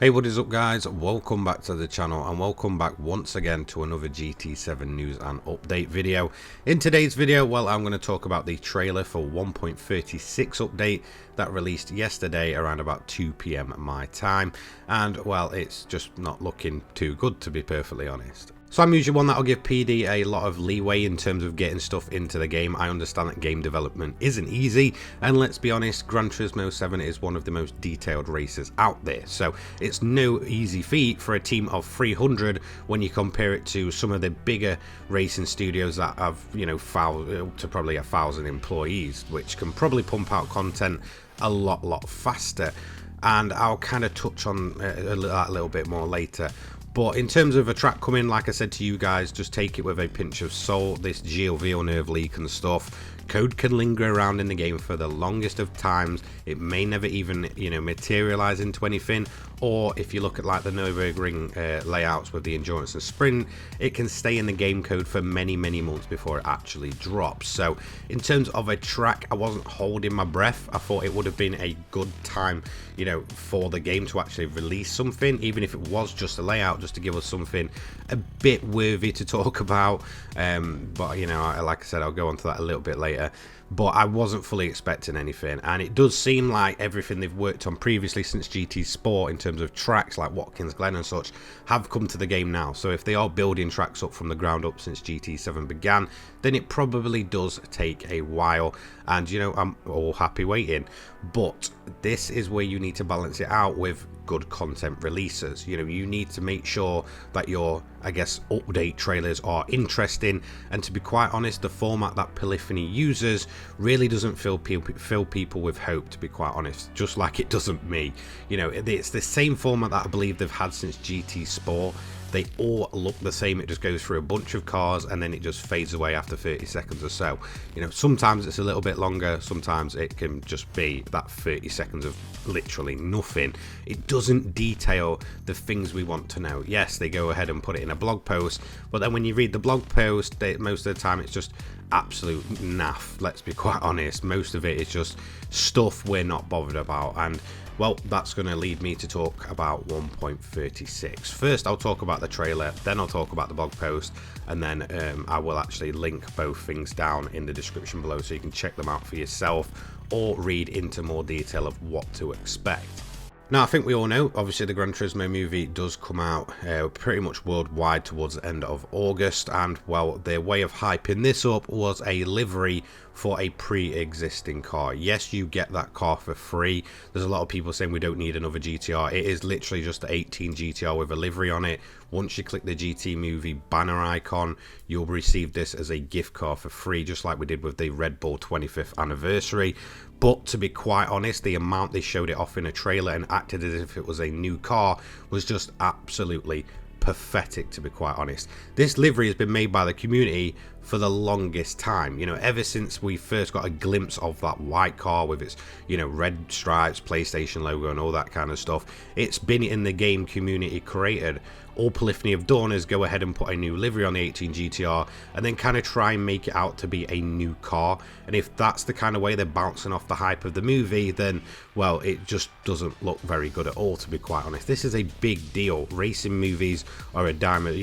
Hey, what is up guys? Welcome back to the channel and welcome back once again to another GT7 news and update video. In today's video, well, I'm going to talk about the trailer for 1.36 update that released yesterday around about 2 PM my time, and well, it's just not looking too good, to be perfectly honest. So I'm usually one that'll give PD a lot of leeway in terms of getting stuff into the game. I understand that game development isn't easy, and let's be honest, Gran Turismo 7 is one of the most detailed races out there. So it's no easy feat for a team of 300 when you compare it to some of the bigger racing studios that have, to probably 1,000 employees, which can probably pump out content a lot faster. And I'll kind of touch on that a little bit more later. But in terms of a track coming, like I said to you guys, just take it with a pinch of salt. This Gilles Villeneuve leak and stuff, code can linger around in the game for the longest of times. It may never even, materialize into anything. Or if you look at like the Nürburgring layouts with the endurance and sprint, it can stay in the game code for many months before it actually drops. So in terms of a track, I wasn't holding my breath. I thought it would have been a good time, for the game to actually release something, even if it was just a layout, just to give us something a bit worthy to talk about. But like I said, I'll go on to that a little bit later. But I wasn't fully expecting anything, and it does seem like everything they've worked on previously since GT Sport in terms of tracks like Watkins Glen and such have come to the game now. So if they are building tracks up from the ground up since GT7 began, then it probably does take a while, and I'm all happy waiting. But this is where you need to balance it out with good content releases. You need to make sure that your, update trailers are interesting, and to be quite honest, the format that Polyphony uses really doesn't fill people with hope, to be quite honest, just like it doesn't me. It's the same format that I believe they've had since GT Sport. They all look the same. It just goes through a bunch of cars and then it just fades away after 30 seconds or so. Sometimes it's a little bit longer, sometimes it can just be that 30 seconds of literally nothing. It doesn't detail the things we want to know. Yes, they go ahead and put it in a blog post, but then when you read the blog post, most of the time it's just absolute naff. Let's be quite honest, most of it is just stuff we're not bothered about. And well, that's going to lead me to talk about 1.36. First, I'll talk about the trailer, then I'll talk about the blog post, and then I will actually link both things down in the description below so you can check them out for yourself or read into more detail of what to expect. Now, I think we all know, obviously, the Gran Turismo movie does come out pretty much worldwide towards the end of August, and, well, their way of hyping this up was a livery for a pre-existing car. Yes, you get that car for free. There's a lot of people saying we don't need another GTR. It is literally just the 18 GTR with a livery on it. Once you click the GT movie banner icon, you'll receive this as a gift car for free, just like we did with the Red Bull 25th anniversary. But to be quite honest, the amount they showed it off in a trailer and acted as if it was a new car was just absolutely pathetic, to be quite honest. This livery has been made by the community for the longest time, ever since we first got a glimpse of that white car with its, red stripes, PlayStation logo and all that kind of stuff. It's been in the game community created. All Polyphony have done is go ahead and put a new livery on the 18 GTR and then kind of try and make it out to be a new car. And if that's the kind of way they're bouncing off the hype of the movie, then, well, it just doesn't look very good at all, to be quite honest. This is a big deal. Racing movies are a diamond,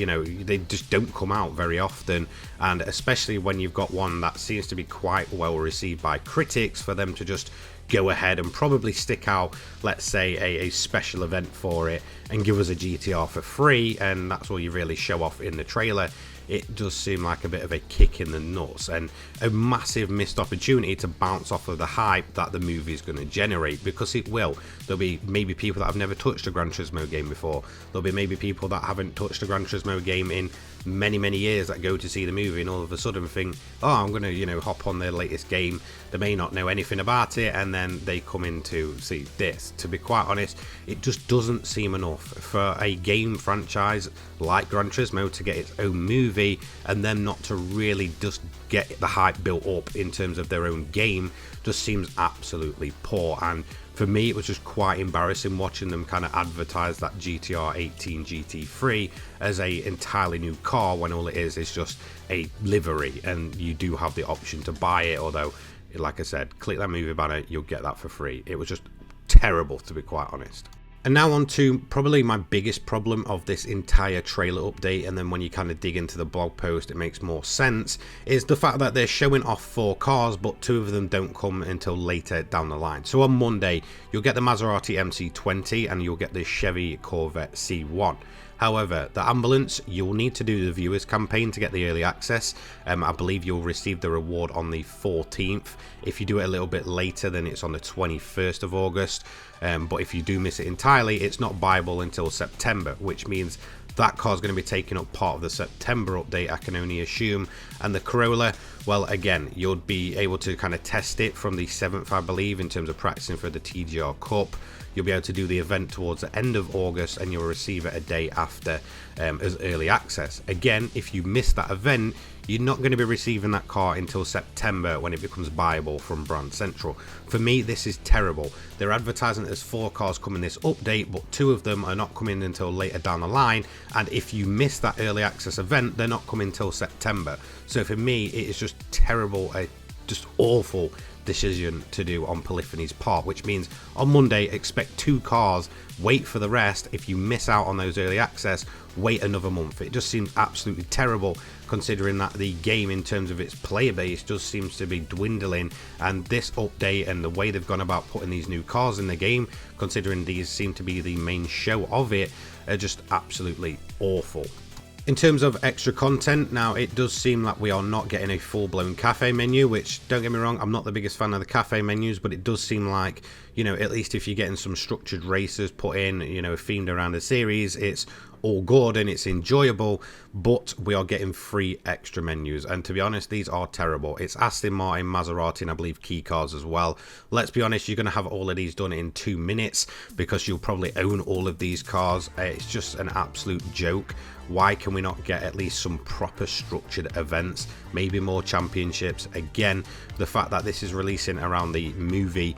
they just don't come out very often, and especially when you've got one that seems to be quite well received by critics, for them to just go ahead and probably stick out, let's say, a special event for it and give us a GTR for free, and that's all you really show off in the trailer. It does seem like a bit of a kick in the nuts and a massive missed opportunity to bounce off of the hype that the movie is going to generate, because it will. There'll be maybe people that have never touched a Gran Turismo game before. There'll be maybe people that haven't touched a Gran Turismo game in many years that go to see the movie and all of a sudden think, oh, I'm going to, hop on their latest game. They may not know anything about it, and then they come in to see this. To be quite honest, it just doesn't seem enough for a game franchise like Gran Turismo to get its own movie and then not to really just get the hype built up in terms of their own game. Just seems absolutely poor. And for me, it was just quite embarrassing watching them kind of advertise that GTR 18 GT3 as a entirely new car when all it is just a livery, and you do have the option to buy it, although, like I said, click that movie banner, you'll get that for free. It was just terrible, to be quite honest. And now on to probably my biggest problem of this entire trailer update, and then when you kind of dig into the blog post it makes more sense, is the fact that they're showing off 4 cars but 2 of them don't come until later down the line. So on Monday you'll get the Maserati MC20 and you'll get the Chevy Corvette C1. However, the ambulance, you'll need to do the viewers campaign to get the early access. I believe you'll receive the reward on the 14th. If you do it a little bit later, then it's on the 21st of August. But if you do miss it entirely, it's not buyable until September, which means that car's going to be taking up part of the September update, I can only assume. And the Corolla, well, again, you'll be able to kind of test it from the 7th, I believe, in terms of practicing for the TGR Cup. You'll be able to do the event towards the end of August and you'll receive it a day after as early access. Again, if you miss that event, you're not going to be receiving that car until September when it becomes buyable from Brand Central. For me, this is terrible. They're advertising there's 4 cars coming this update, but 2 of them are not coming until later down the line. And if you miss that early access event, they're not coming until September. So for me, it is just terrible, just awful decision to do on Polyphony's part, which means on Monday expect 2 cars, wait for the rest. If you miss out on those early access, wait another month. It just seems absolutely terrible, considering that the game in terms of its player base just seems to be dwindling, and this update and the way they've gone about putting these new cars in the game, considering these seem to be the main show of it, are just absolutely awful. In terms of extra content, now it does seem like we are not getting a full-blown cafe menu, which, don't get me wrong, I'm not the biggest fan of the cafe menus, but it does seem like, you know, at least if you're getting some structured races put in, you know, themed around the series, it's all good and it's enjoyable, but we are getting 3 extra menus, and to be honest, these are terrible. It's Aston Martin, Maserati, and I believe key cars as well. Let's be honest, you're going to have all of these done in 2 minutes because you'll probably own all of these cars. It's just an absolute joke. Why can we not get at least some proper structured events, maybe more championships? Again, the fact that this is releasing around the movie,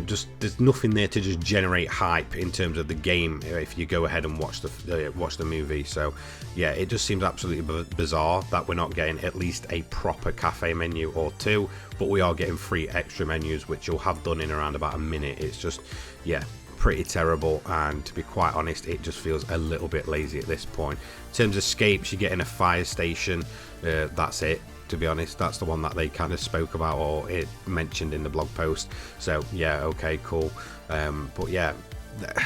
just there's nothing there to just generate hype in terms of the game if you go ahead and watch the movie. So yeah, it just seems absolutely bizarre that we're not getting at least a proper cafe menu or 2, but we are getting 3 extra menus, which you'll have done in around about a minute. It's just, yeah, pretty terrible, and to be quite honest, it just feels a little bit lazy at this point. In terms of escapes, you get in a fire station, that's it. To be honest, that's the one that they kind of spoke about or it mentioned in the blog post. So yeah, okay, cool. But yeah,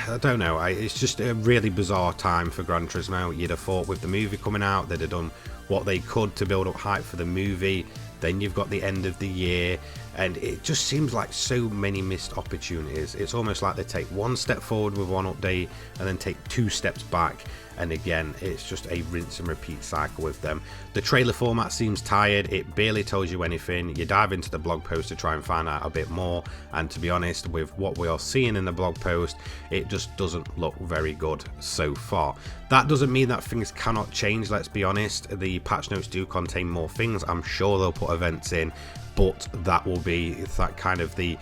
I don't know, it's just a really bizarre time for Gran Turismo. You'd have thought with the movie coming out they'd have done what they could to build up hype for the movie. Then you've got the end of the year, and it just seems like so many missed opportunities. It's almost like they take 1 step forward with one update and then take 2 steps back, and again, it's just a rinse and repeat cycle with them. The trailer format seems tired, it barely tells you anything. You dive into the blog post to try and find out a bit more, and to be honest, with what we are seeing in the blog post, it just doesn't look very good so far. That doesn't mean that things cannot change, let's be honest. The patch notes do contain more things. I'm sure they'll put events in, but that will be that kind of the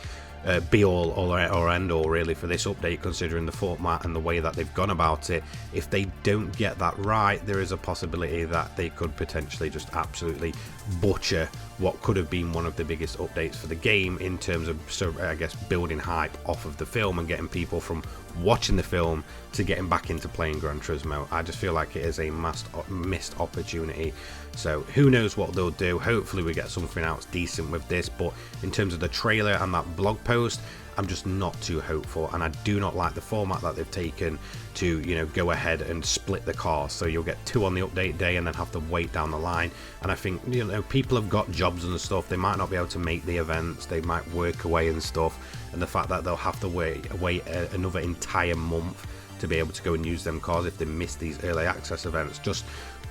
be all or end all really for this update, considering the format and the way that they've gone about it. If they don't get that right, there is a possibility that they could potentially just absolutely butcher what could have been one of the biggest updates for the game in terms of, so I guess, building hype off of the film and getting people from watching the film to getting back into playing Gran Turismo. I just feel like it is a missed opportunity. So who knows what they'll do. Hopefully we get something else decent with this, but in terms of the trailer and that blog post, I'm just not too hopeful, and I do not like the format that they've taken to, you know, go ahead and split the cars, so you'll get 2 on the update day and then have to wait down the line. And I think, you know, people have got jobs and stuff, they might not be able to make the events, they might work away and stuff, and the fact that they'll have to wait another entire month to be able to go and use them cars if they miss these early access events just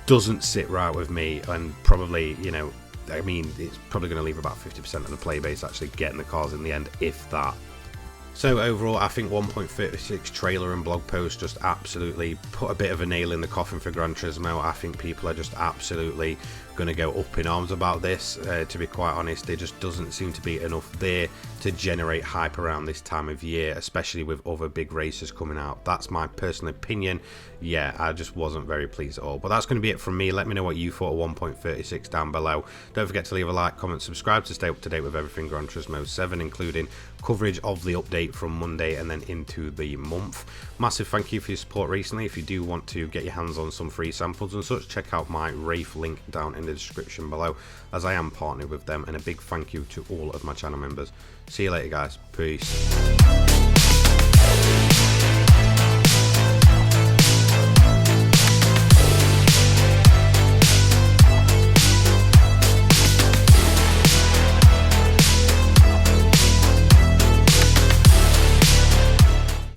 doesn't sit right with me. And probably, you know, I mean, it's probably going to leave about 50% of the play base actually getting the cars in the end, if that. So overall, I think 1.36 trailer and blog post just absolutely put a bit of a nail in the coffin for Gran Turismo. I think people are just absolutely going to go up in arms about this. To be quite honest, there just doesn't seem to be enough there to generate hype around this time of year, especially with other big races coming out. That's my personal opinion. Yeah, I just wasn't very pleased at all. But that's going to be it from me. Let me know what you thought of 1.36 down below. Don't forget to leave a like, comment, subscribe to stay up to date with everything Gran Turismo 7, including coverage of the update from Monday and then into the month. Massive thank you for your support recently. If you do want to get your hands on some free samples and such, check out my Wraith link down in the description below, as I am partnered with them. And a big thank you to all of my channel members. See you later, guys. Peace.